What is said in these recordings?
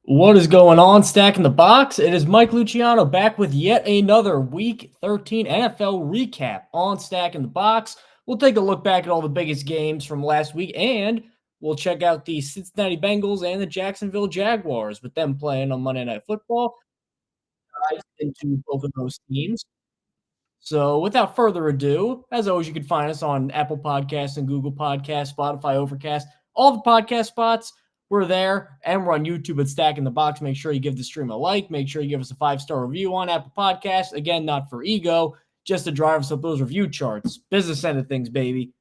What is going on, Stacking the Box? It is Mike Luciano back with yet another Week 13 NFL recap on Stacking the Box. We'll take a look back at all the biggest games from last week, and we'll check out the Cincinnati Bengals and the Jacksonville Jaguars with them playing on Monday Night Football. Dive into both of those teams. So, without further ado, as always, you can find us on Apple Podcasts and Google Podcasts, Spotify, Overcast, all the podcast spots. We're there, and we're on YouTube at Stacking the Box. Make sure you give the stream a like. Make sure you give us a 5-star review on Apple Podcasts. Again, not for ego, just to drive us up those review charts. Business end of things, baby.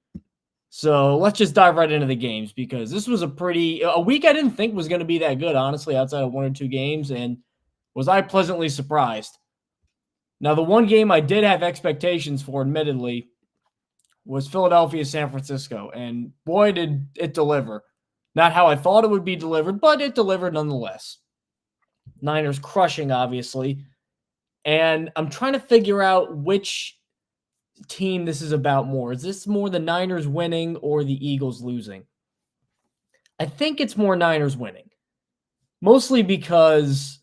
So let's just dive right into the games because this was a week I didn't think was going to be that good, honestly, outside of one or two games, and was I pleasantly surprised. Now, the one game I did have expectations for, admittedly, was Philadelphia-San Francisco, and boy, did it deliver. Not how I thought it would be delivered, but it delivered nonetheless. Niners crushing, obviously, and I'm trying to figure out which team this is about more. Is this more the Niners winning or the Eagles losing? I think it's more Niners winning, mostly because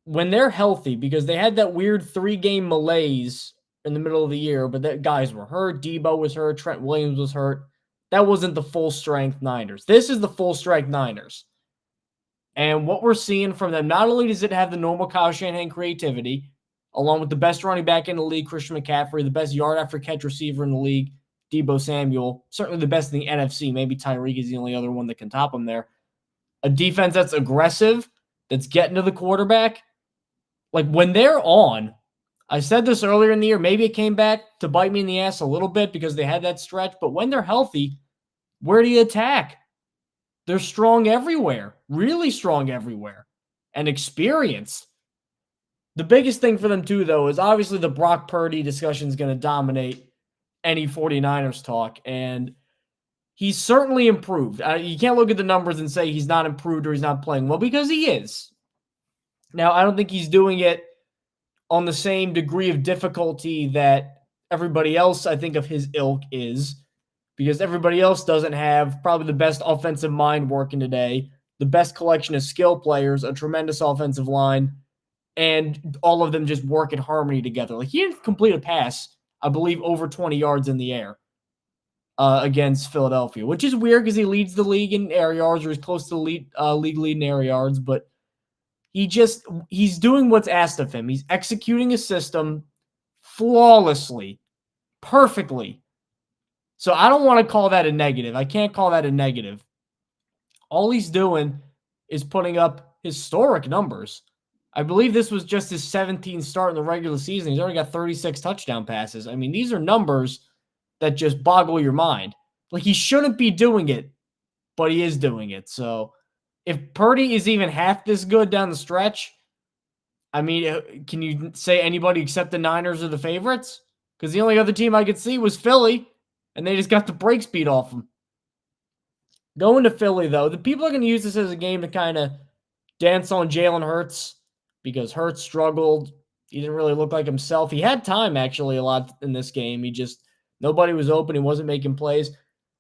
when they're healthy, because they had that weird 3-game malaise in the middle of the year, but that guys were hurt. Debo was hurt. Trent Williams was hurt. That wasn't the full strength Niners. This is the full strength Niners. And what we're seeing from them, not only does it have the normal Kyle Shanahan creativity, along with the best running back in the league, Christian McCaffrey, the best yard after catch receiver in the league, Debo Samuel, certainly the best in the NFC. Maybe Tyreek is the only other one that can top him there. A defense that's aggressive, that's getting to the quarterback. Like, when they're on, I said this earlier in the year, maybe it came back to bite me in the ass a little bit because they had that stretch, but when they're healthy, where do you attack? They're strong everywhere, really strong everywhere, and experienced. The biggest thing for them, too, though, is obviously the Brock Purdy discussion is going to dominate any 49ers talk, and he's certainly improved. You can't look at the numbers and say he's not improved or he's not playing well, because he is. Now, I don't think he's doing it on the same degree of difficulty that everybody else, I think, of his ilk is, because everybody else doesn't have probably the best offensive mind working today, the best collection of skill players, a tremendous offensive line, and all of them just work in harmony together. Like, he didn't complete a pass, I believe, over 20 yards in the air against Philadelphia, which is weird because he leads the league in air yards, or he's close to the league lead in air yards, but he's doing what's asked of him. He's executing a system flawlessly, perfectly. So I don't want to call that a negative. I can't call that a negative. All he's doing is putting up historic numbers. I believe this was just his 17th start in the regular season. He's already got 36 touchdown passes. I mean, these are numbers that just boggle your mind. Like, he shouldn't be doing it, but he is doing it. So if Purdy is even half this good down the stretch, I mean, can you say anybody except the Niners are the favorites? Because the only other team I could see was Philly, and they just got the brakes beat off them. Going to Philly, though, the people are going to use this as a game to kind of dance on Jalen Hurts, because Hurts struggled. He didn't really look like himself. He had time, actually, a lot in this game. Nobody was open. He wasn't making plays.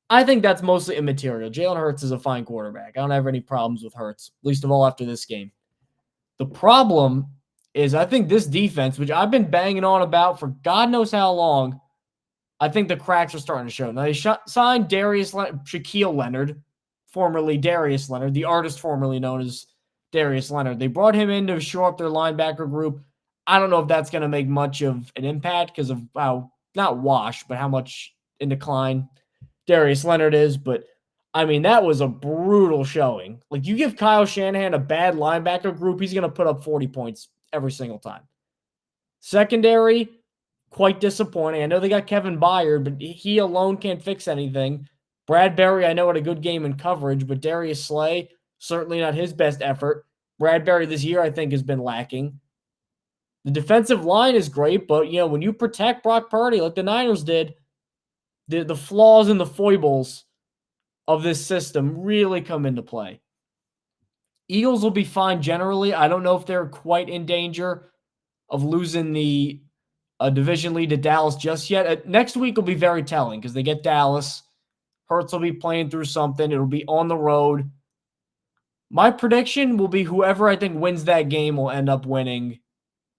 I think that's mostly immaterial. Jalen Hurts is a fine quarterback. I don't have any problems with Hurts, least of all after this game. The problem is, I think this defense, which I've been banging on about for God knows how long, I think the cracks are starting to show. Now, they signed Shaquille Leonard, formerly Darius Leonard, the artist formerly known as Darius Leonard. They brought him in to shore up their linebacker group. I don't know if that's going to make much of an impact because of how, not washed, but how much in decline Darius Leonard is. But, I mean, that was a brutal showing. Like, you give Kyle Shanahan a bad linebacker group, he's going to put up 40 points every single time. Secondary, quite disappointing. I know they got Kevin Byard, but he alone can't fix anything. Bradbury, I know, had a good game in coverage, but Darius Slay, certainly not his best effort. Bradbury this year, I think, has been lacking. The defensive line is great, but, when you protect Brock Purdy like the Niners did, the flaws and the foibles of this system really come into play. Eagles will be fine generally. I don't know if they're quite in danger of losing the division lead to Dallas just yet. Next week will be very telling because they get Dallas. Hurts will be playing through something. It'll be on the road. My prediction will be whoever I think wins that game will end up winning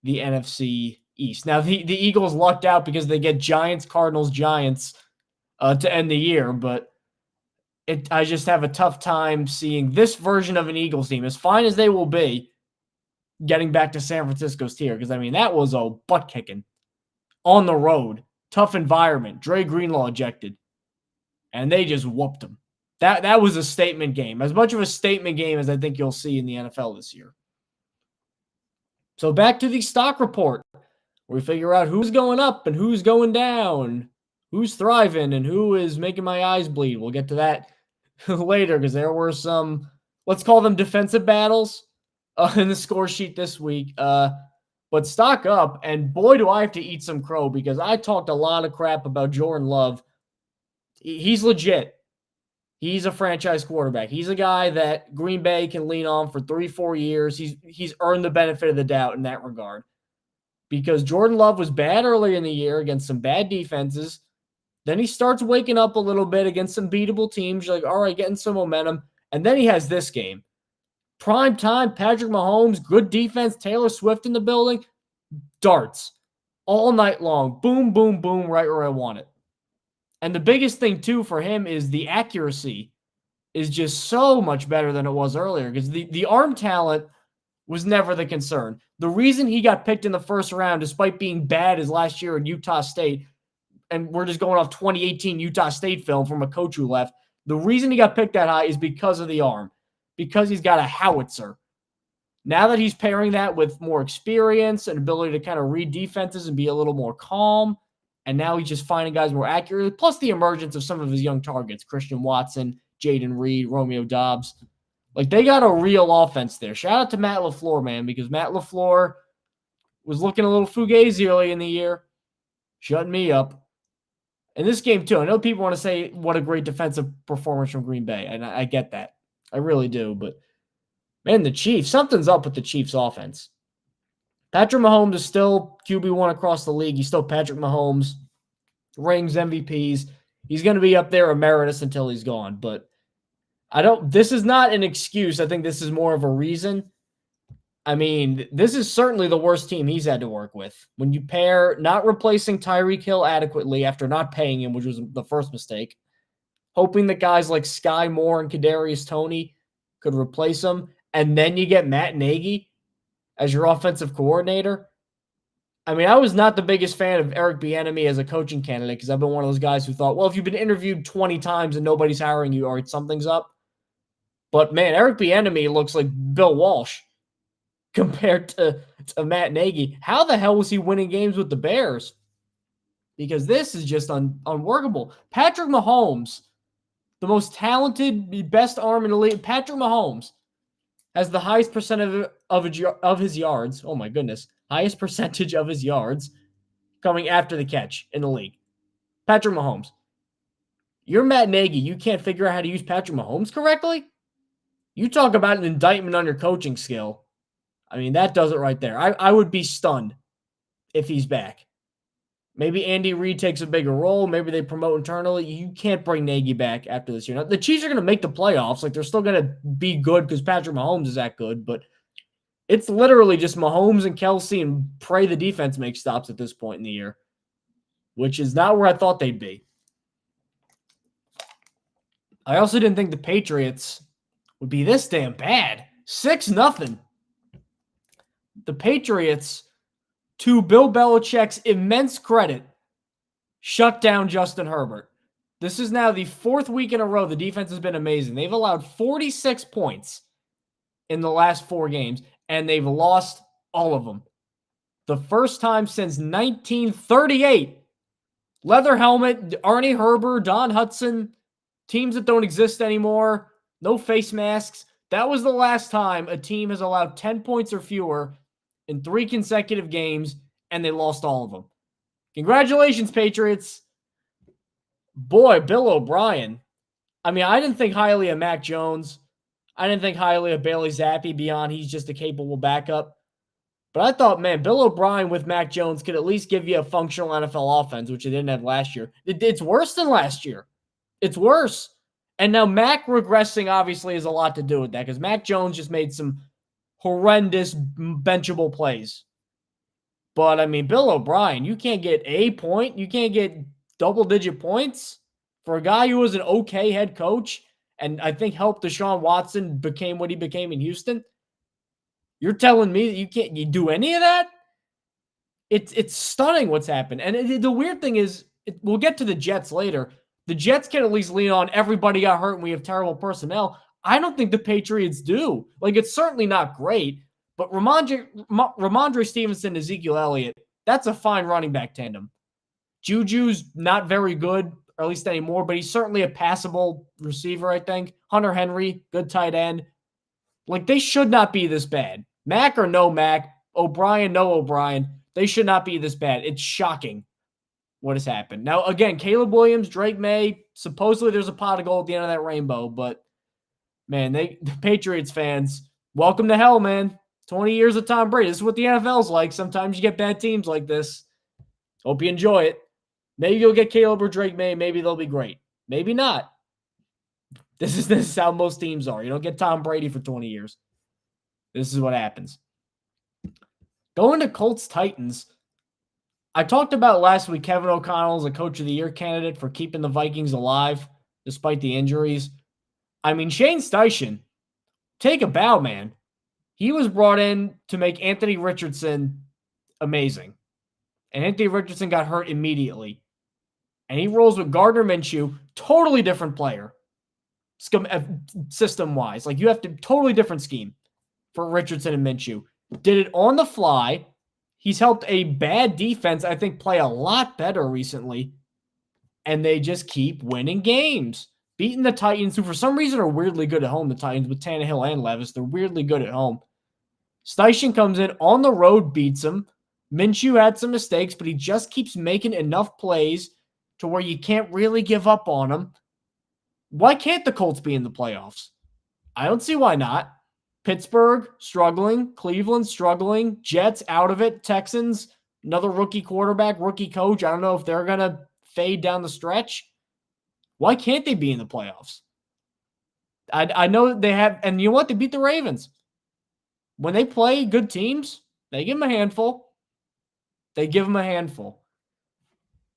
the NFC East. Now, the Eagles lucked out because they get Giants, Cardinals, Giants to end the year, but I just have a tough time seeing this version of an Eagles team, as fine as they will be, getting back to San Francisco's tier. Because, I mean, that was a butt kicking on the road. Tough environment. Dre Greenlaw ejected. And they just whooped them. That was a statement game. As much of a statement game as I think you'll see in the NFL this year. So back to the stock report, where we figure out who's going up and who's going down, who's thriving and who is making my eyes bleed. We'll get to that later because there were some, let's call them defensive battles in the score sheet this week. But stock up, and boy, do I have to eat some crow because I talked a lot of crap about Jordan Love. He's legit. He's a franchise quarterback. He's a guy that Green Bay can lean on for 3-4 years. He's earned the benefit of the doubt in that regard. Because Jordan Love was bad earlier in the year against some bad defenses. Then he starts waking up a little bit against some beatable teams. You're like, all right, getting some momentum. And then he has this game. Prime time, Patrick Mahomes, good defense, Taylor Swift in the building. Darts. All night long. Boom, boom, boom, right where I want it. And the biggest thing, too, for him is the accuracy is just so much better than it was earlier because the arm talent was never the concern. The reason he got picked in the first round, despite being bad as last year in Utah State, and we're just going off 2018 Utah State film from a coach who left, the reason he got picked that high is because of the arm, because he's got a howitzer. Now that he's pairing that with more experience and ability to kind of read defenses and be a little more calm, and now he's just finding guys more accurately, plus the emergence of some of his young targets, Christian Watson, Jaden Reed, Romeo Doubs. Like, they got a real offense there. Shout out to Matt LaFleur, man, because Matt LaFleur was looking a little fugazi early in the year, shutting me up. In this game, too, I know people want to say what a great defensive performance from Green Bay, and I get that. I really do, but, man, the Chiefs, something's up with the Chiefs' offense. Patrick Mahomes is still QB1 across the league. He's still Patrick Mahomes. Rings, MVPs. He's going to be up there emeritus until he's gone. But this is not an excuse. I think this is more of a reason. I mean, this is certainly the worst team he's had to work with. When you pair not replacing Tyreek Hill adequately after not paying him, which was the first mistake, hoping that guys like Sky Moore and Kadarius Toney could replace him, and then you get Matt Nagy as your offensive coordinator. I mean, I was not the biggest fan of Eric Bieniemy as a coaching candidate because I've been one of those guys who thought, well, if you've been interviewed 20 times and nobody's hiring you, all right, something's up. But, man, Eric Bieniemy looks like Bill Walsh compared to Matt Nagy. How the hell was he winning games with the Bears? Because this is just unworkable. Patrick Mahomes, the most talented, best arm in the league, Patrick Mahomes has the highest percentage of his yards. Oh, my goodness. Highest percentage of his yards coming after the catch in the league. Patrick Mahomes. You're Matt Nagy. You can't figure out how to use Patrick Mahomes correctly? You talk about an indictment on your coaching skill. I mean, that does it right there. I would be stunned if he's back. Maybe Andy Reid takes a bigger role. Maybe they promote internally. You can't bring Nagy back after this year. Now, the Chiefs are going to make the playoffs. Like, they're still going to be good because Patrick Mahomes is that good. But it's literally just Mahomes and Kelsey and pray the defense makes stops at this point in the year, which is not where I thought they'd be. I also didn't think the Patriots would be this damn bad. 6-0. The Patriots, to Bill Belichick's immense credit, shut down Justin Herbert. This is now the fourth week in a row the defense has been amazing. They've allowed 46 points in the last 4 games, and they've lost all of them. The first time since 1938. Leather helmet, Arnie Herber, Don Hudson, teams that don't exist anymore, no face masks. That was the last time a team has allowed 10 points or fewer in 3 consecutive games, and they lost all of them. Congratulations, Patriots. Boy, Bill O'Brien. I mean, I didn't think highly of Mac Jones. I didn't think highly of Bailey Zappi beyond he's just a capable backup. But I thought, man, Bill O'Brien with Mac Jones could at least give you a functional NFL offense, which they didn't have last year. It's worse than last year. It's worse. And now Mac regressing obviously has a lot to do with that because Mac Jones just made some horrendous benchable plays. But I mean, Bill O'Brien, you can't get a point. You can't get double-digit points for a guy who was an okay head coach and I think helped Deshaun Watson became what he became in Houston. You're telling me that you do any of that? It's stunning what's happened. And the weird thing is, we'll get to the Jets later. The Jets can at least lean on everybody got hurt and we have terrible personnel. I don't think the Patriots do. Like, it's certainly not great, but Ramondre Stevenson, Ezekiel Elliott, that's a fine running back tandem. Juju's not very good, or at least anymore, but he's certainly a passable receiver, I think. Hunter Henry, good tight end. Like, they should not be this bad. Mac or no Mac, O'Brien, no O'Brien, they should not be this bad. It's shocking what has happened. Now, again, Caleb Williams, Drake May, supposedly there's a pot of gold at the end of that rainbow, but, man, the Patriots fans, welcome to hell, man. 20 years of Tom Brady. This is what the NFL's like. Sometimes you get bad teams like this. Hope you enjoy it. Maybe you'll get Caleb or Drake May. Maybe they'll be great. Maybe not. This is how most teams are. You don't get Tom Brady for 20 years. This is what happens. Going to Colts-Titans, I talked about last week Kevin O'Connell is a Coach of the Year candidate for keeping the Vikings alive despite the injuries. I mean, Shane Steichen, take a bow, man. He was brought in to make Anthony Richardson amazing. And Anthony Richardson got hurt immediately. And he rolls with Gardner Minshew, totally different player, system-wise. Like, you have to, totally different scheme for Richardson and Minshew. Did it on the fly. He's helped a bad defense, I think, play a lot better recently. And they just keep winning games. Beating the Titans, who for some reason are weirdly good at home, the Titans, with Tannehill and Levis. They're weirdly good at home. Steichen comes in on the road, beats him. Minshew had some mistakes, but he just keeps making enough plays to where you can't really give up on him. Why can't the Colts be in the playoffs? I don't see why not. Pittsburgh, struggling. Cleveland, struggling. Jets, out of it. Texans, another rookie quarterback, rookie coach. I don't know if they're going to fade down the stretch. Why can't they be in the playoffs? I know they have, and you know what? They beat the Ravens. When they play good teams, they give them a handful.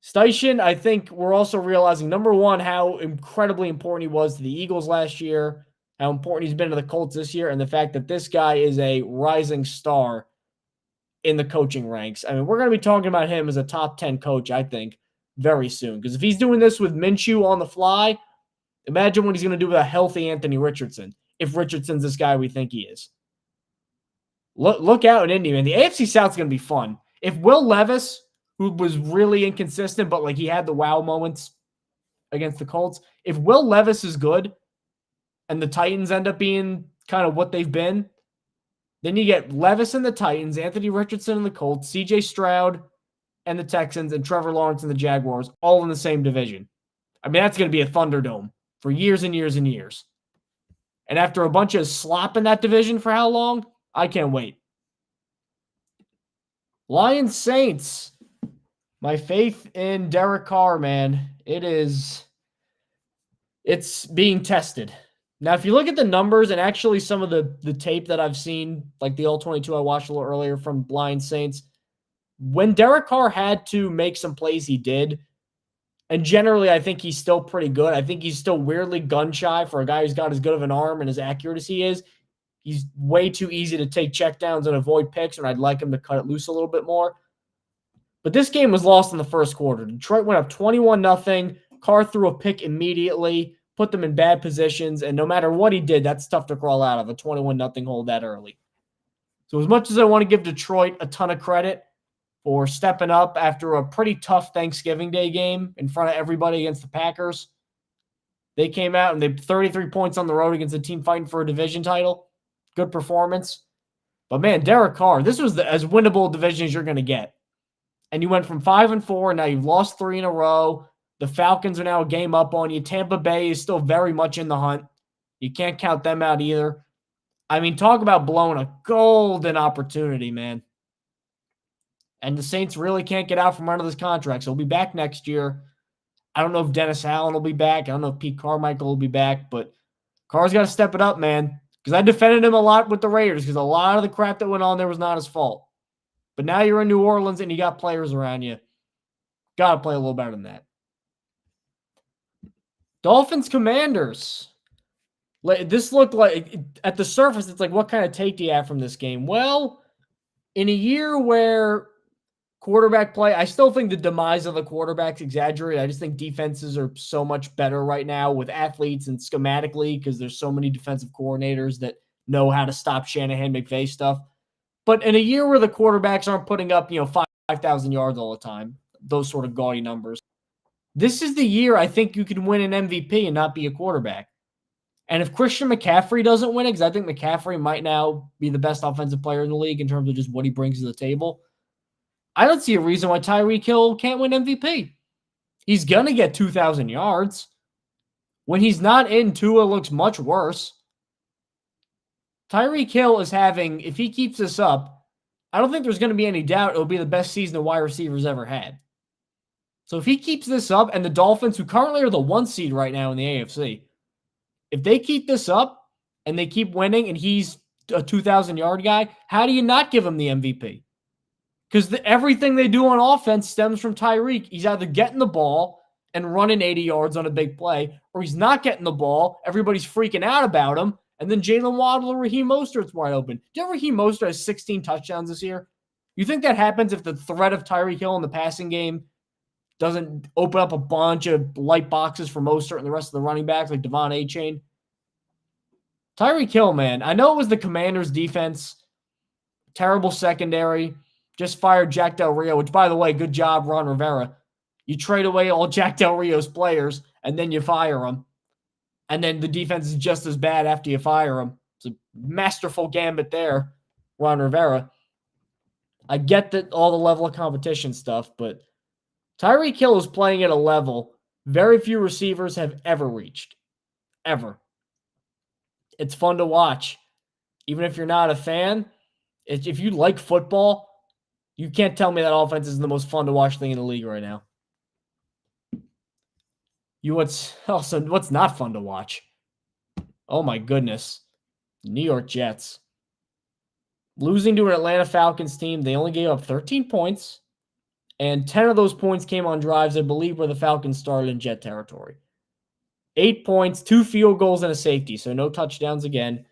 Steichen, I think we're also realizing, number one, how incredibly important he was to the Eagles last year, how important he's been to the Colts this year, and the fact that this guy is a rising star in the coaching ranks. I mean, we're going to be talking about him as a top 10 coach, I think, very soon. Because if he's doing this with Minshew on the fly, imagine what he's going to do with a healthy Anthony Richardson, if Richardson's this guy we think he is. Look out in Indy, man. The AFC South's going to be fun. If Will Levis, who was really inconsistent, but like he had the wow moments against the Colts, if Will Levis is good and the Titans end up being kind of what they've been, then you get Levis and the Titans, Anthony Richardson and the Colts, CJ Stroud and the Texans, and Trevor Lawrence and the Jaguars, all in the same division. I mean, that's going to be a Thunderdome for years and years and years. And after a bunch of slop in that division for how long? I can't wait. Lions Saints. My faith in Derek Carr, man, it's being tested. Now, if you look at the numbers and actually some of the tape that I've seen, like the All-22 I watched a little earlier from Lions Saints, when Derek Carr had to make some plays, he did. And generally, I think he's still pretty good. I think he's still weirdly gun-shy for a guy who's got as good of an arm and as accurate as he is. He's way too easy to take checkdowns and avoid picks, and I'd like him to cut it loose a little bit more. But this game was lost in the first quarter. Detroit went up 21-0. Carr threw a pick immediately, put them in bad positions, and no matter what he did, that's tough to crawl out of a 21-0 hold that early. So as much as I want to give Detroit a ton of credit for stepping up after a pretty tough Thanksgiving Day game in front of everybody against the Packers, they came out and they 33 points on the road against a team fighting for a division title. Good performance. But, man, Derek Carr, this was as winnable a division as you're going to get. And you went from 5-4, and now you've lost 3 in a row. The Falcons are now a game up on you. Tampa Bay is still very much in the hunt. You can't count them out either. I mean, talk about blowing a golden opportunity, man. And the Saints really can't get out from under this contract, so we'll be back next year. I don't know if Dennis Allen will be back. I don't know if Pete Carmichael will be back, but Carr's got to step it up, man. Because I defended him a lot with the Raiders because a lot of the crap that went on there was not his fault. But now you're in New Orleans and you got players around you. Got to play a little better than that. Dolphins Commanders. This looked like, at the surface, it's like, what kind of take do you have from this game? Well, in a year where quarterback play, I still think the demise of the quarterback's exaggerated. I just think defenses are so much better right now with athletes and schematically because there's so many defensive coordinators that know how to stop Shanahan McVay stuff. But in a year where the quarterbacks aren't putting up, 5,000 yards all the time, those sort of gaudy numbers, this is the year I think you can win an MVP and not be a quarterback. And if Christian McCaffrey doesn't win it, because I think McCaffrey might now be the best offensive player in the league in terms of just what he brings to the table, I don't see a reason why Tyreek Hill can't win MVP. He's going to get 2,000 yards. When he's not in, Tua looks much worse. Tyreek Hill is having, if he keeps this up, I don't think there's going to be any doubt it'll be the best season a wide receiver's ever had. So if he keeps this up, and the Dolphins, who currently are the 1 seed right now in the AFC, if they keep this up and they keep winning and he's a 2,000-yard guy, how do you not give him the MVP? Because everything they do on offense stems from Tyreek. He's either getting the ball and running 80 yards on a big play, or he's not getting the ball. Everybody's freaking out about him. And then Jalen Waddle or Raheem Mostert's wide open. Do you know Raheem Mostert has 16 touchdowns this year? You think that happens if the threat of Tyreek Hill in the passing game doesn't open up a bunch of light boxes for Mostert and the rest of the running backs like Devon A-Chain? Tyreek Hill, man, I know it was the Commanders' defense. Terrible secondary. Just fired Jack Del Rio, which, by the way, good job, Ron Rivera. You trade away all Jack Del Rio's players, and then you fire them. And then the defense is just as bad after you fire them. It's a masterful gambit there, Ron Rivera. I get that all the level of competition stuff, but Tyreek Hill is playing at a level very few receivers have ever reached. Ever. It's fun to watch. Even if you're not a fan, if you like football, you can't tell me that offense is the most fun to watch thing in the league right now. What's not fun to watch? Oh my goodness. New York Jets. Losing to an Atlanta Falcons team, they only gave up 13 points, and 10 of those points came on drives, I believe, where the Falcons started in Jet territory. 8 points, 2 field goals, and a safety, so no touchdowns again.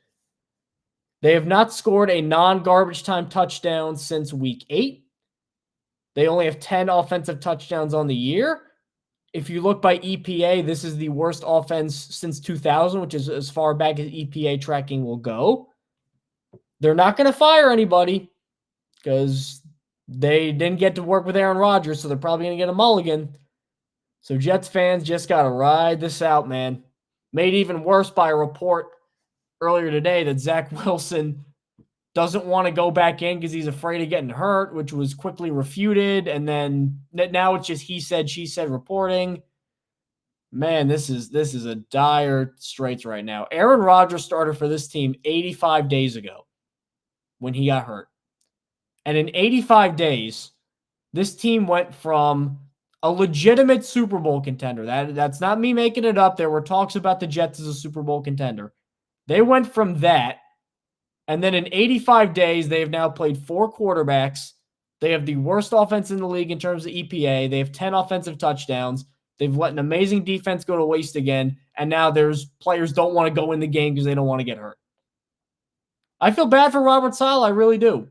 They have not scored a non-garbage time touchdown since week 8. They only have 10 offensive touchdowns on the year. If you look by EPA, this is the worst offense since 2000, which is as far back as EPA tracking will go. They're not going to fire anybody because they didn't get to work with Aaron Rodgers, so they're probably going to get a mulligan. So Jets fans just got to ride this out, man. Made even worse by a report earlier today that Zach Wilson doesn't want to go back in because he's afraid of getting hurt, which was quickly refuted. And then now it's just he said, she said reporting. Man, this is a dire straits right now. Aaron Rodgers started for this team 85 days ago when he got hurt. And in 85 days, this team went from a legitimate Super Bowl contender. That's not me making it up. There were talks about the Jets as a Super Bowl contender. They went from that, and then in 85 days, they have now played 4 quarterbacks. They have the worst offense in the league in terms of EPA. They have 10 offensive touchdowns. They've let an amazing defense go to waste again, and now there's players don't want to go in the game because they don't want to get hurt. I feel bad for Robert Saleh. I really do.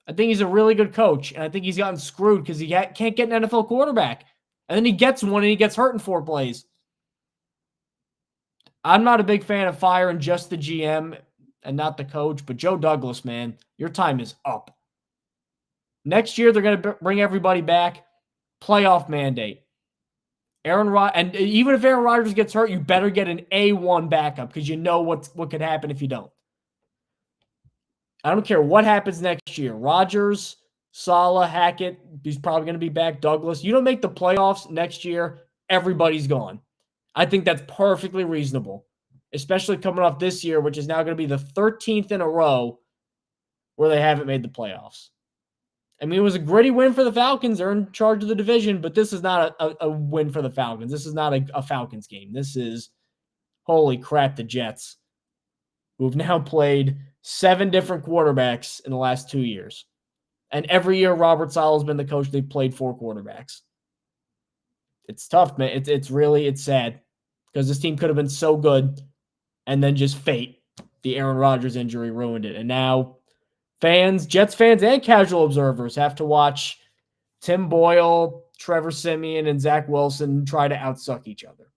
I think he's a really good coach, and I think he's gotten screwed because he can't get an NFL quarterback. And then he gets one, and he gets hurt in 4 plays. I'm not a big fan of firing just the GM and not the coach, but Joe Douglas, man, your time is up. Next year, they're going to bring everybody back. Playoff mandate. And even if Aaron Rodgers gets hurt, you better get an A1 backup because you know what could happen if you don't. I don't care what happens next year. Rodgers, Saleh, Hackett, he's probably going to be back. Douglas. You don't make the playoffs next year, everybody's gone. I think that's perfectly reasonable, especially coming off this year, which is now going to be the 13th in a row where they haven't made the playoffs. I mean, it was a gritty win for the Falcons. They're in charge of the division, but this is not a win for the Falcons. This is not a Falcons game. This is, holy crap, the Jets, who've now played 7 different quarterbacks in the last 2 years. And every year Robert Saleh's been the coach, they've played 4 quarterbacks. It's tough, man. It's sad because this team could have been so good, and then just fate, the Aaron Rodgers injury ruined it. And now fans, Jets fans and casual observers have to watch Tim Boyle, Trevor Siemian, and Zach Wilson try to outsuck each other,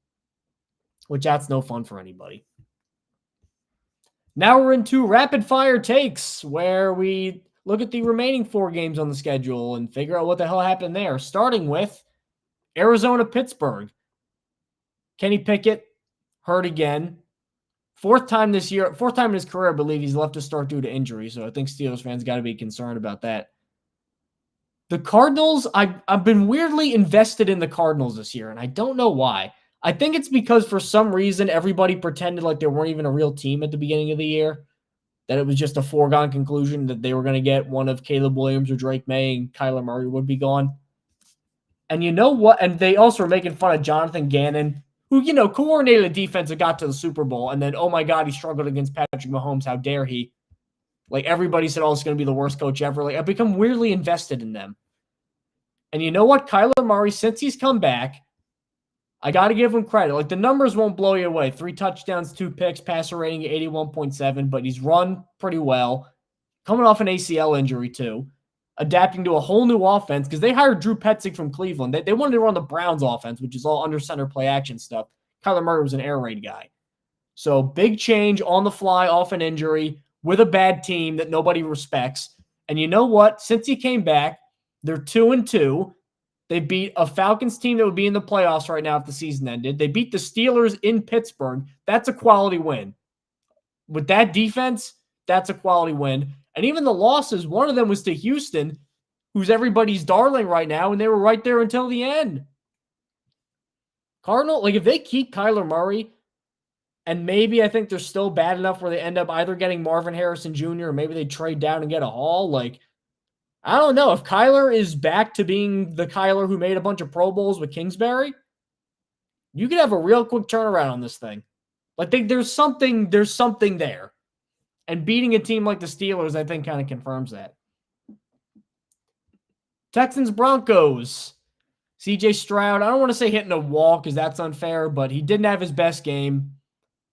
which that's no fun for anybody. Now we're into rapid fire takes, where we look at the remaining 4 games on the schedule and figure out what the hell happened there, starting with Arizona-Pittsburgh. Kenny Pickett hurt again. 4th time this year, 4th time in his career, I believe he's left to start due to injury. So I think Steelers fans got to be concerned about that. The Cardinals, I've been weirdly invested in the Cardinals this year, and I don't know why. I think it's because for some reason everybody pretended like they weren't even a real team at the beginning of the year, that it was just a foregone conclusion that they were going to get one of Caleb Williams or Drake May and Kyler Murray would be gone. And you know what? And they also were making fun of Jonathan Gannon, who, coordinated a defense that got to the Super Bowl. And then, oh my God, he struggled against Patrick Mahomes. How dare he? Like, everybody said, oh, it's going to be the worst coach ever. Like, I've become weirdly invested in them. And you know what? Kyler Murray, since he's come back, I got to give him credit. Like, the numbers won't blow you away. 3 touchdowns, 2 picks, passer rating 81.7, but he's run pretty well. Coming off an ACL injury, too. Adapting to a whole new offense, because they hired Drew Petzing from Cleveland. They wanted to run the Browns offense, which is all under center play action stuff. Kyler Murray was an air raid guy. So big change on the fly off an injury with a bad team that nobody respects. And you know what? Since he came back, they're 2-2. They beat a Falcons team that would be in the playoffs right now if the season ended. They beat the Steelers in Pittsburgh. That's a quality win. With that defense, that's a quality win. And even the losses, one of them was to Houston, who's everybody's darling right now, and they were right there until the end. Cardinal, if they keep Kyler Murray, and maybe I think they're still bad enough where they end up either getting Marvin Harrison Jr. or maybe they trade down and get a haul. I don't know. If Kyler is back to being the Kyler who made a bunch of Pro Bowls with Kingsbury, you could have a real quick turnaround on this thing. There's something there. And beating a team like the Steelers, I think, kind of confirms that. Texans-Broncos. CJ Stroud, I don't want to say hitting a wall because that's unfair, but he didn't have his best game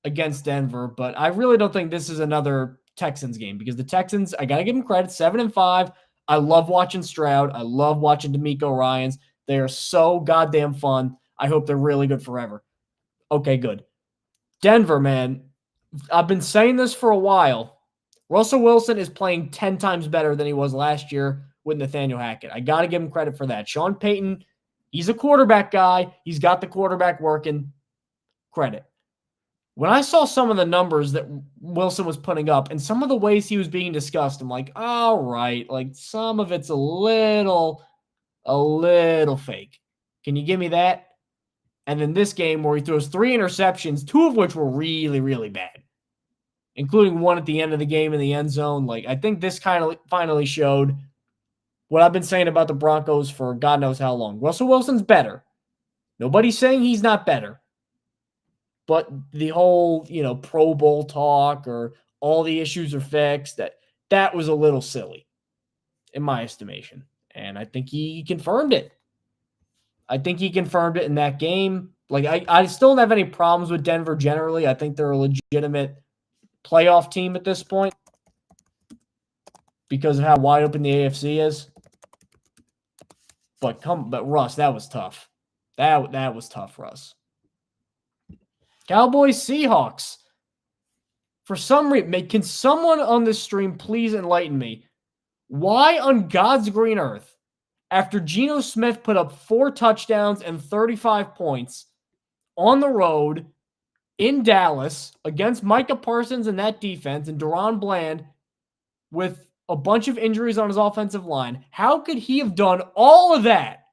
against Denver. But I really don't think this is another Texans game, because the Texans, I got to give them credit, 7-5. I love watching Stroud. I love watching DeMeco Ryans. They are so goddamn fun. I hope they're really good forever. Okay, good. Denver, man. I've been saying this for a while. Russell Wilson is playing 10 times better than he was last year with Nathaniel Hackett. I got to give him credit for that. Sean Payton, he's a quarterback guy. He's got the quarterback working. Credit. When I saw some of the numbers that Wilson was putting up and some of the ways he was being discussed, I'm like, all right, some of it's a little fake. Can you give me that? And then this game where he throws 3 interceptions, 2 of which were really, really bad, including one at the end of the game in the end zone. I think this kind of finally showed what I've been saying about the Broncos for God knows how long. Russell Wilson's better. Nobody's saying he's not better. But the whole, Pro Bowl talk or all the issues are fixed, that was a little silly, in my estimation. And I think he confirmed it. I think he confirmed it in that game. I still don't have any problems with Denver generally. I think they're a legitimate playoff team at this point because of how wide open the AFC is. But Russ, that was tough. That was tough, Russ. Cowboys, Seahawks. For some reason, can someone on this stream please enlighten me? Why on God's green earth, after Geno Smith put up 4 touchdowns and 35 points on the road in Dallas against Micah Parsons and that defense and Deron Bland with a bunch of injuries on his offensive line, how could he have done all of that?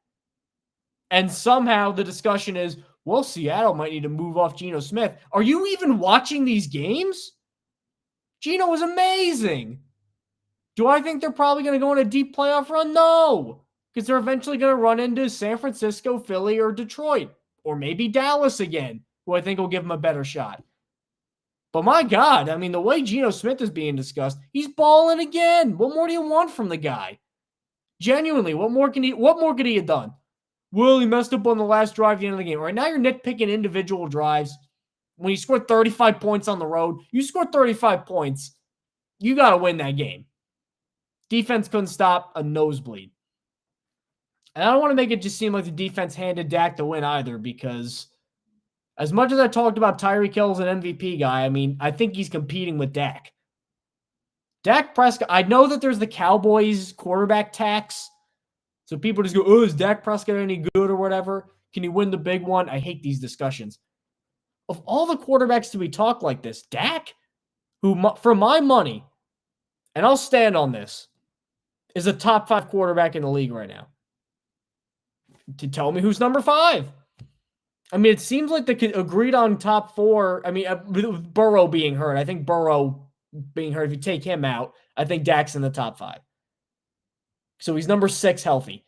And somehow the discussion is, well, Seattle might need to move off Geno Smith. Are you even watching these games? Geno was amazing. Do I think they're probably going to go on a deep playoff run? No, because they're eventually going to run into San Francisco, Philly, or Detroit, or maybe Dallas again, who I think will give them a better shot. But my God, I mean, the way Geno Smith is being discussed, he's balling again. What more do you want from the guy? Genuinely, what more could he have done? Well, he messed up on the last drive at the end of the game. Right now, you're nitpicking individual drives. When you scored 35 points on the road, you scored 35 points. You got to win that game. Defense couldn't stop a nosebleed. And I don't want to make it just seem like the defense handed Dak the win either, because as much as I talked about Tyreek Hill as an MVP guy, I mean, I think he's competing with Dak. Dak Prescott, I know that there's the Cowboys quarterback tax. So people just go, oh, is Dak Prescott any good or whatever? Can he win the big one? I hate these discussions. Of all the quarterbacks to be talked like this, Dak, who for my money, and I'll stand on this, is a top 5 quarterback in the league right now. To tell me who's number 5. I mean, it seems like they agreed on top 4. I mean, with Burrow being hurt. I think Burrow being hurt, if you take him out, I think Dak's in the top 5. So he's number 6 healthy.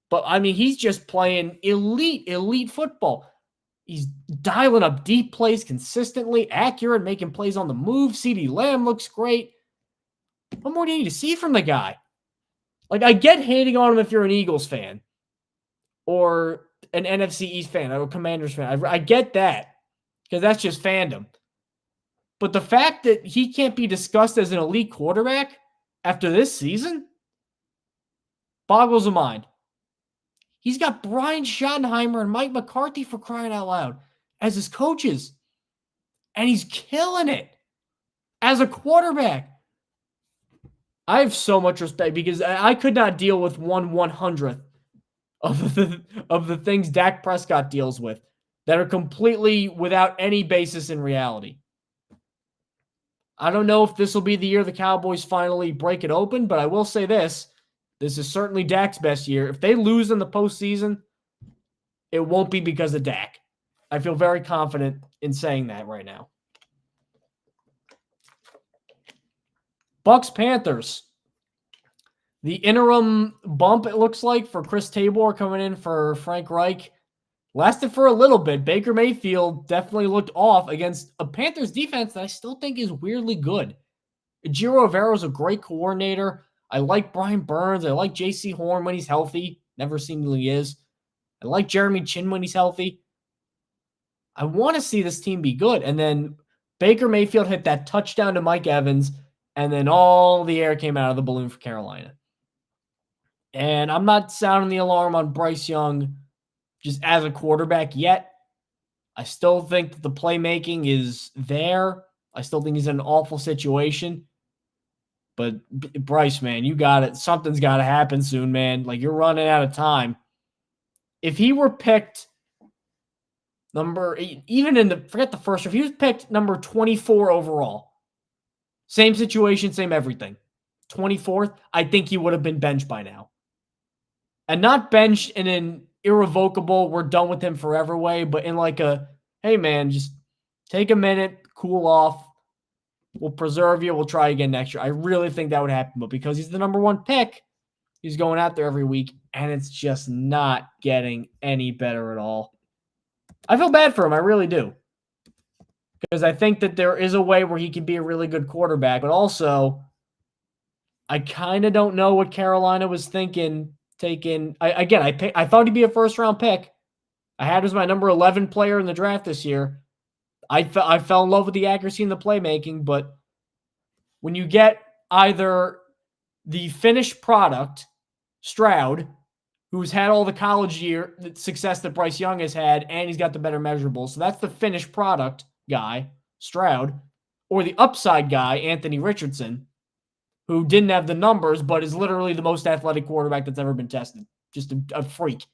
But, I mean, he's just playing elite football. He's dialing up deep plays consistently, accurate, making plays on the move. CeeDee Lamb looks great. What more do you need to see from the guy? Like, I get hating on him if you're an Eagles fan or an NFC East fan or a Commanders fan. I get that because that's just fandom. But the fact that he can't be discussed as an elite quarterback after this season boggles the mind. He's got Brian Schottenheimer and Mike McCarthy, for crying out loud, as his coaches. And he's killing it as a quarterback. I have so much respect because I could not deal with 1/100th of the things Dak Prescott deals with that are completely without any basis in reality. I don't know if this will be the year the Cowboys finally break it open, but I will say this. This is certainly Dak's best year. If they lose in the postseason, it won't be because of Dak. I feel very confident in saying that right now. Bucs-Panthers. The interim bump, it looks like, for Chris Tabor coming in for Frank Reich lasted for a little bit. Baker Mayfield definitely looked off against a Panthers defense that I still think is weirdly good. Ejiro Rivera's a great coordinator. I like Brian Burns. I like J.C. Horn when he's healthy. Never seemingly is. I like Jeremy Chin when he's healthy. I want to see this team be good. And then Baker Mayfield hit that touchdown to Mike Evans, and then all the air came out of the balloon for Carolina. And I'm not sounding the alarm on Bryce Young just as a quarterback yet. I still think that the playmaking is there. I still think he's in an awful situation. But Bryce, man, you got it. Something's got to happen soon, man. Like, you're running out of time. If he were picked forget the first, if he was picked number 24 overall, same situation, same everything, 24th, I think he would have been benched by now. And not benched in an irrevocable, we're done with him forever way, but in like a, hey, man, just take a minute, cool off. We'll preserve you. We'll try again next year. I really think that would happen. But because he's the number 1 pick, he's going out there every week, and it's just not getting any better at all. I feel bad for him. I really do. Because I think that there is a way where he can be a really good quarterback. But also, I kind of don't know what Carolina was thinking taking. I thought he'd be a first-round pick. I had him as my number 11 player in the draft this year. I fell in love with the accuracy and the playmaking, but when you get either the finished product, Stroud, who's had all the college year success that Bryce Young has had, and he's got the better measurables, so that's the finished product guy, Stroud, or the upside guy, Anthony Richardson, who didn't have the numbers, but is literally the most athletic quarterback that's ever been tested. Just a freak.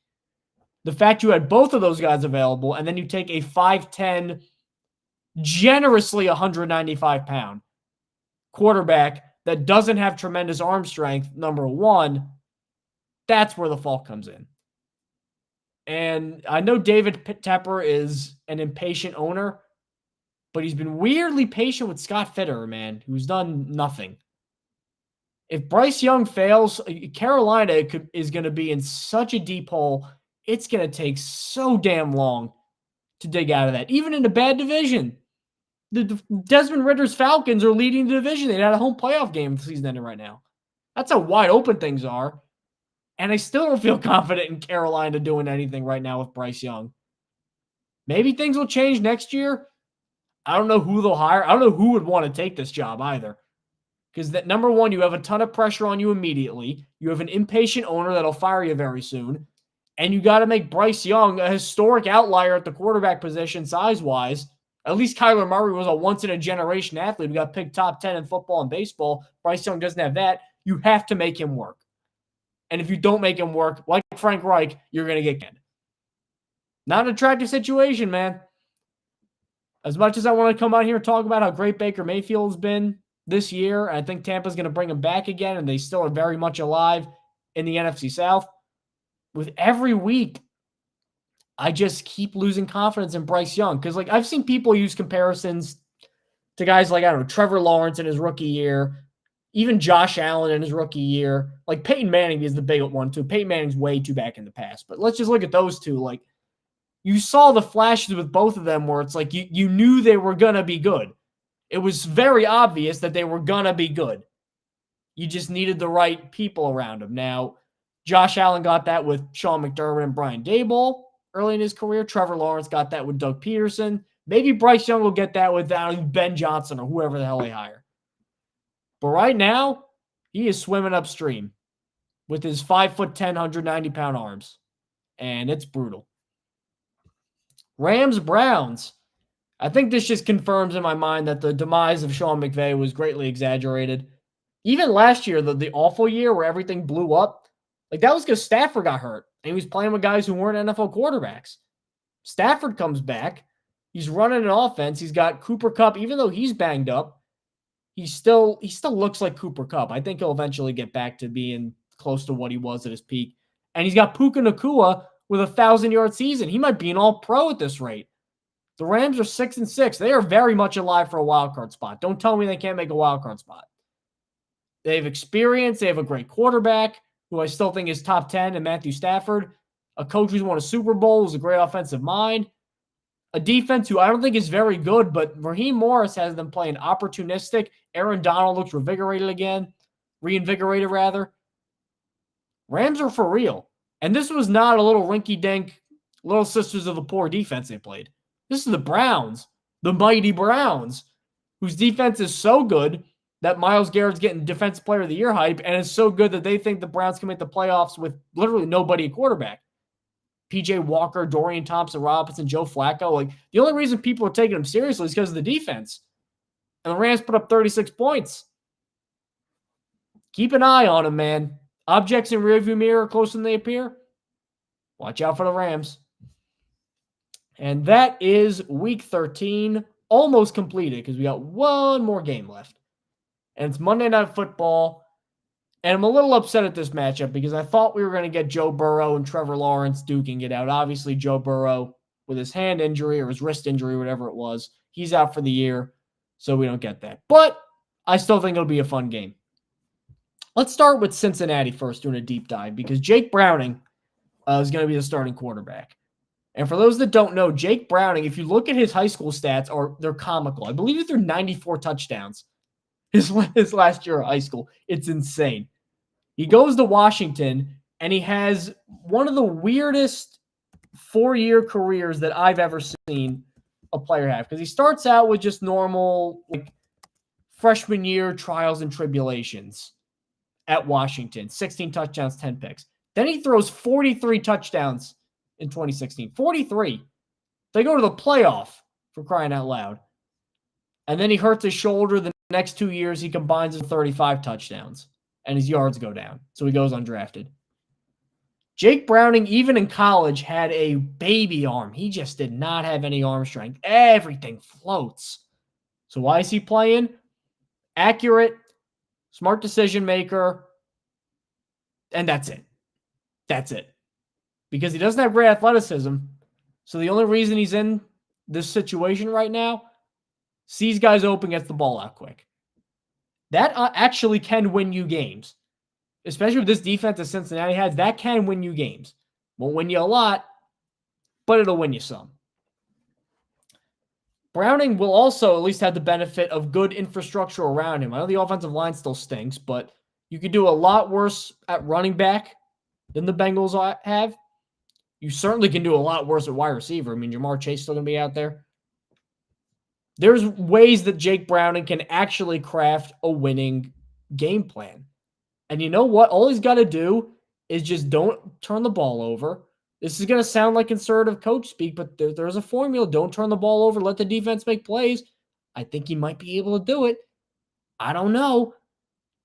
The fact you had both of those guys available, and then you take a 5'10", generously 195-pound quarterback that doesn't have tremendous arm strength, number 1, that's where the fault comes in. And I know David Tepper is an impatient owner, but he's been weirdly patient with Scott Fitterer, man, who's done nothing. If Bryce Young fails, Carolina is going to be in such a deep hole. It's going to take so damn long to dig out of that, even in a bad division. The Desmond Ritter's Falcons are leading the division. They had a home playoff game if the season ended right now. That's how wide open things are. And I still don't feel confident in Carolina doing anything right now with Bryce Young. Maybe things will change next year. I don't know who they'll hire. I don't know who would want to take this job either. Because that number one, you have a ton of pressure on you immediately. You have an impatient owner that'll fire you very soon. And you got to make Bryce Young a historic outlier at the quarterback position size-wise. At least Kyler Murray was a once-in-a-generation athlete who got picked top 10 in football and baseball. Bryce Young doesn't have that. You have to make him work. And if you don't make him work, like Frank Reich, you're going to get canned. Not an attractive situation, man. As much as I want to come out here and talk about how great Baker Mayfield's been this year, I think Tampa's going to bring him back again, and they still are very much alive in the NFC South. With every week, I just keep losing confidence in Bryce Young. Because, like, I've seen people use comparisons to guys like, I don't know, Trevor Lawrence in his rookie year, even Josh Allen in his rookie year. Like, Peyton Manning is the big one, too. Peyton Manning's way too back in the past. But let's just look at those two. Like, you saw the flashes with both of them where it's like you knew they were going to be good. It was very obvious that they were going to be good. You just needed the right people around them. Now, Josh Allen got that with Sean McDermott and Brian Daboll early in his career. Trevor Lawrence got that with Doug Peterson. Maybe Bryce Young will get that with Ben Johnson or whoever the hell they hire. But right now, he is swimming upstream with his 5'10", 190-pound arms. And it's brutal. Rams-Browns. I think this just confirms in my mind that the demise of Sean McVay was greatly exaggerated. Even last year, the awful year where everything blew up, like that was because Stafford got hurt. And he was playing with guys who weren't NFL quarterbacks. Stafford comes back. He's running an offense. He's got Cooper Kupp. Even though he's banged up, he still looks like Cooper Kupp. I think he'll eventually get back to being close to what he was at his peak. And he's got Puka Nacua with a 1,000-yard season. He might be an all-pro at this rate. The Rams are 6-6. They are very much alive for a wild card spot. Don't tell me they can't make a wild card spot. They have experience. They have a great quarterback, who I still think is top 10, and Matthew Stafford. A coach who's won a Super Bowl, who's a great offensive mind. A defense who I don't think is very good, but Raheem Morris has them playing opportunistic. Aaron Donald looks reinvigorated rather. Rams are for real. And this was not a little rinky-dink, little sisters of the poor defense they played. This is the Browns, the mighty Browns, whose defense is so good that Myles Garrett's getting Defensive Player of the Year hype, and it's so good that they think the Browns can make the playoffs with literally nobody at quarterback. P.J. Walker, Dorian Thompson-Robinson, Joe Flacco. Like, the only reason people are taking them seriously is because of the defense. And the Rams put up 36 points. Keep an eye on them, man. Objects in rearview mirror closer than they appear. Watch out for the Rams. And that is Week 13, almost completed because we got one more game left. And it's Monday Night Football. And I'm a little upset at this matchup because I thought we were going to get Joe Burrow and Trevor Lawrence duking it out. Obviously, Joe Burrow, with his hand injury or his wrist injury, whatever it was, he's out for the year, so we don't get that. But I still think it'll be a fun game. Let's start with Cincinnati first, doing a deep dive, because Jake Browning is going to be the starting quarterback. And for those that don't know, Jake Browning, if you look at his high school stats, they're comical. I believe he threw 94 touchdowns his last year of high school. It's insane. He goes to Washington, and he has one of the weirdest 4-year careers that I've ever seen a player have. Because he starts out with just normal, like, freshman year trials and tribulations at Washington. 16 touchdowns, 10 picks. Then he throws 43 touchdowns in 2016. 43. They go to the playoff, for crying out loud. And then he hurts his shoulder. The next 2 years, he combines his 35 touchdowns. And his yards go down. So he goes undrafted. Jake Browning, even in college, had a baby arm. He just did not have any arm strength. Everything floats. So why is he playing? Accurate, smart decision maker, and that's it. That's it. Because he doesn't have great athleticism. So the only reason he's in this situation right now, sees guys open, gets the ball out quick. That actually can win you games, especially with this defense that Cincinnati has. That can win you games. Won't win you a lot, but it'll win you some. Browning will also at least have the benefit of good infrastructure around him. I know the offensive line still stinks, but you could do a lot worse at running back than the Bengals have. You certainly can do a lot worse at wide receiver. I mean, Jamar Chase is still going to be out there. There's ways that Jake Browning can actually craft a winning game plan. And you know what? All he's got to do is just don't turn the ball over. This is going to sound like conservative coach speak, but there's a formula. Don't turn the ball over. Let the defense make plays. I think he might be able to do it. I don't know.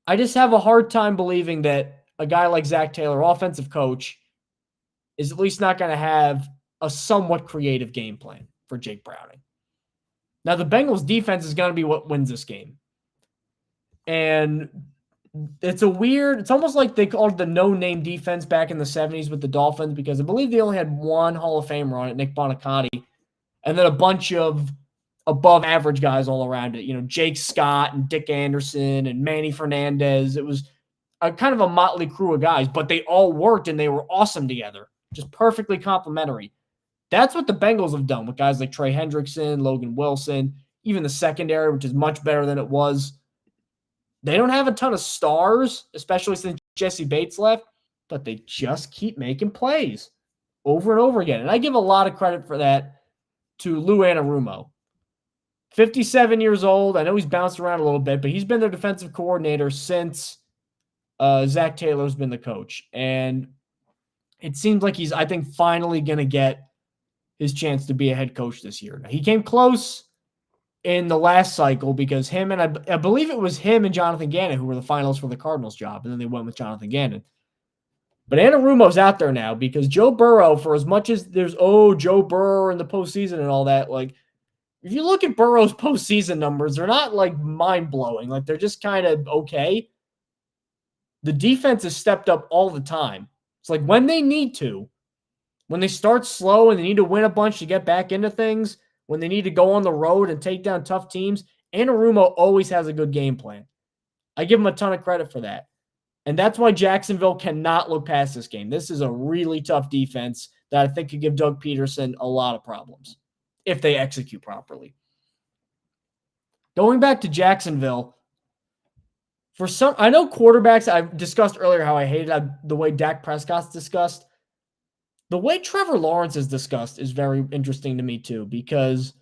I just have a hard time believing that a guy like Zach Taylor, offensive coach, is at least not going to have a somewhat creative game plan for Jake Browning. Now, the Bengals defense is going to be what wins this game. And it's almost like they called the no-name defense back in the 70s with the Dolphins, because I believe they only had one Hall of Famer on it, Nick Bonacati, and then a bunch of above-average guys all around it. Jake Scott and Dick Anderson and Manny Fernandez. It was a kind of a motley crew of guys, but they all worked and they were awesome together, just perfectly complementary. That's what the Bengals have done with guys like Trey Hendrickson, Logan Wilson, even the secondary, which is much better than it was. They don't have a ton of stars, especially since Jesse Bates left, but they just keep making plays over and over again. And I give a lot of credit for that to Lou Anarumo. 57 years old. I know he's bounced around a little bit, but he's been their defensive coordinator since Zach Taylor's been the coach. And it seems like he's, I think, finally going to get his chance to be a head coach this year. Now, he came close in the last cycle because him and I believe it was him and Jonathan Gannon who were the finalists for the Cardinals job, and then they went with Jonathan Gannon. But Anarumo's out there now because Joe Burrow, for as much as there's, Joe Burrow in the postseason and all that, like, if you look at Burrow's postseason numbers, they're not, like, mind-blowing. Like, they're just kind of okay. The defense has stepped up all the time. It's like when they need to, when they start slow and they need to win a bunch to get back into things, when they need to go on the road and take down tough teams, Anarumo always has a good game plan. I give him a ton of credit for that. And that's why Jacksonville cannot look past this game. This is a really tough defense that I think could give Doug Peterson a lot of problems if they execute properly. Going back to Jacksonville, I know quarterbacks, I discussed earlier how I hated the way Dak Prescott's discussed. The way Trevor Lawrence is discussed is very interesting to me too, because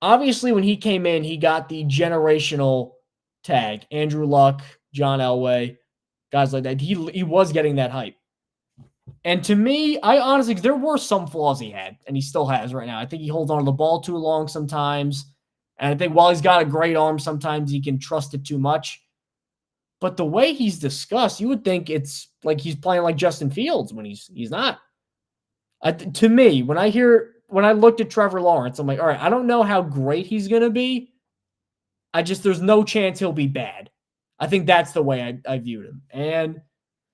obviously when he came in, he got the generational tag. Andrew Luck, John Elway, guys like that. He was getting that hype. And to me, I honestly, there were some flaws he had, and he still has right now. I think he holds on to the ball too long sometimes. And I think while he's got a great arm, sometimes he can trust it too much. But the way he's discussed, you would think it's like he's playing like Justin Fields when he's not. To me, when I looked at Trevor Lawrence, I'm like, all right, I don't know how great he's going to be. There's no chance he'll be bad. I think that's the way I viewed him. And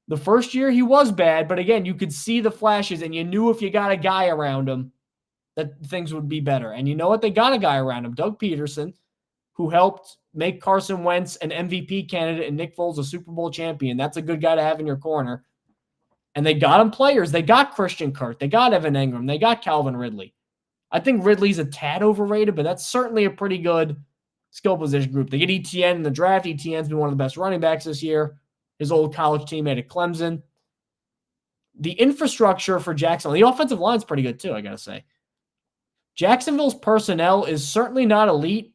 the first year he was bad, but again, you could see the flashes and you knew if you got a guy around him that things would be better. And you know what? They got a guy around him, Doug Peterson, who helped make Carson Wentz an MVP candidate and Nick Foles a Super Bowl champion. That's a good guy to have in your corner. And they got him players. They got Christian Kirk. They got Evan Engram. They got Calvin Ridley. I think Ridley's a tad overrated, but that's certainly a pretty good skill position group. They get ETN in the draft. ETN's been one of the best running backs this year. His old college teammate at Clemson. The infrastructure for Jacksonville, the offensive line's pretty good too, I got to say. Jacksonville's personnel is certainly not elite,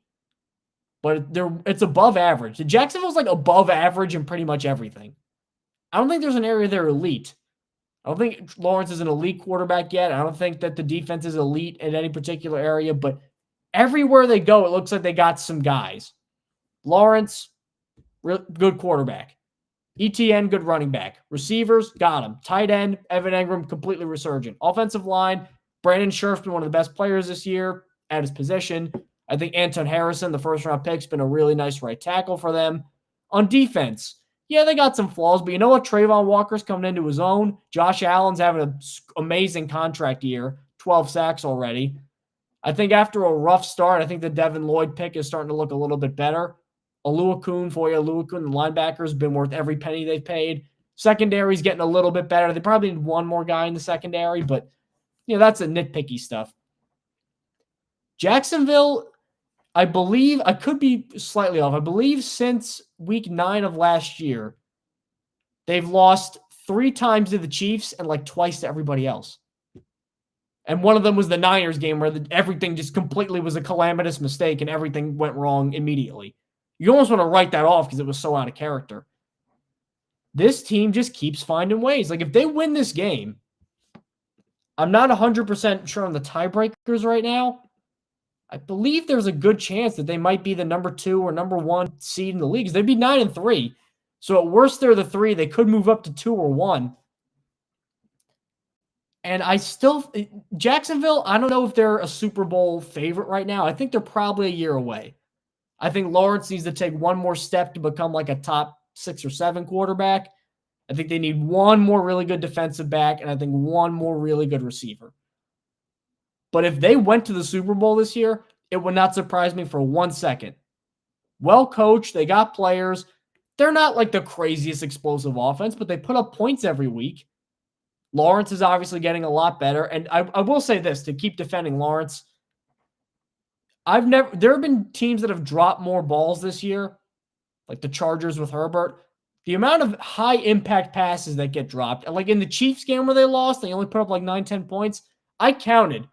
but it's above average. Jacksonville's like above average in pretty much everything. I don't think there's an area they're elite. I don't think Lawrence is an elite quarterback yet. I don't think that the defense is elite in any particular area, but everywhere they go, it looks like they got some guys. Lawrence, good quarterback. ETN, good running back. Receivers, got him. Tight end, Evan Engram, completely resurgent. Offensive line, Brandon Scherf's been one of the best players this year at his position. I think Anton Harrison, the first-round pick, has been a really nice right tackle for them. On defense, yeah, they got some flaws, but you know what? Trayvon Walker's coming into his own. Josh Allen's having an amazing contract year, 12 sacks already. I think after a rough start, I think the Devin Lloyd pick is starting to look a little bit better. Oluokun, the linebacker, has been worth every penny they've paid. Secondary's getting a little bit better. They probably need one more guy in the secondary, but that's a nitpicky stuff. Jacksonville, I believe, I could be slightly off. I believe since week 9 of last year, they've lost 3 times to the Chiefs and like twice to everybody else. And one of them was the Niners game where everything just completely was a calamitous mistake and everything went wrong immediately. You almost want to write that off because it was so out of character. This team just keeps finding ways. Like if they win this game, I'm not 100% sure on the tiebreakers right now. I believe there's a good chance that they might be the number 2 or number 1 seed in the league. They'd be 9-3. So at worst, they're the 3. They could move up to 2 or 1. And Jacksonville, I don't know if they're a Super Bowl favorite right now. I think they're probably a year away. I think Lawrence needs to take one more step to become like a top 6 or 7 quarterback. I think they need one more really good defensive back, and I think one more really good receiver. But if they went to the Super Bowl this year, it would not surprise me for 1 second. Well coached, they got players. They're not like the craziest explosive offense, but they put up points every week. Lawrence is obviously getting a lot better. And I will say this to keep defending Lawrence. There have been teams that have dropped more balls this year, like the Chargers with Herbert. The amount of high impact passes that get dropped, like in the Chiefs game where they lost, they only put up like 9-10 points. I counted.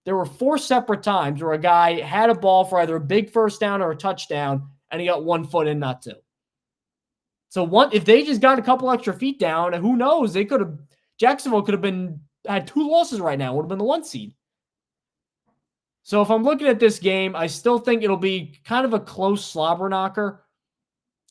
There were 4 separate times where a guy had a ball for either a big first down or a touchdown, and he got 1 foot in, not 2. So if they just got a couple extra feet down, and who knows, Jacksonville could have had 2 losses right now, would have been the 1 seed. So if I'm looking at this game, I still think it'll be kind of a close slobber knocker,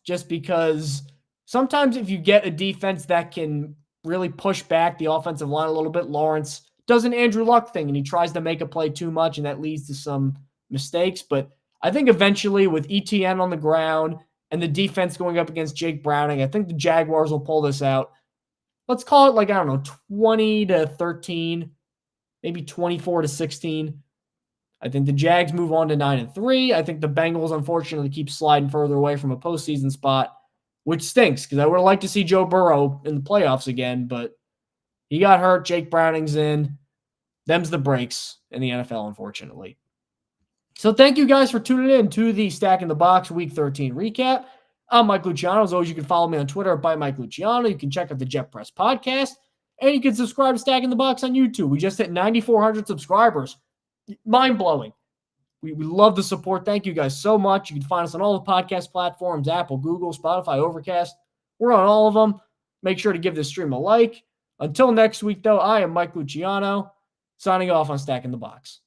just because sometimes if you get a defense that can really push back the offensive line a little bit, Lawrence does an Andrew Luck thing and he tries to make a play too much, and that leads to some mistakes. But I think eventually with ETN on the ground and the defense going up against Jake Browning, I think the Jaguars will pull this out. Let's call it like, 20-13, maybe 24-16. I think the Jags move on to 9-3. I think the Bengals, unfortunately, keep sliding further away from a postseason spot, which stinks because I would have liked to see Joe Burrow in the playoffs again, but he got hurt. Jake Browning's in. Them's the breaks in the NFL, unfortunately. So thank you guys for tuning in to the Stack in the Box Week 13 recap. I'm Mike Luciano. As always, you can follow me on Twitter by Mike Luciano. You can check out the Jet Press podcast, and you can subscribe to Stack in the Box on YouTube. We just hit 9,400 subscribers. Mind-blowing. We love the support. Thank you guys so much. You can find us on all the podcast platforms, Apple, Google, Spotify, Overcast. We're on all of them. Make sure to give this stream a like. Until next week, though, I am Mike Luciano, signing off on Stack in the Box.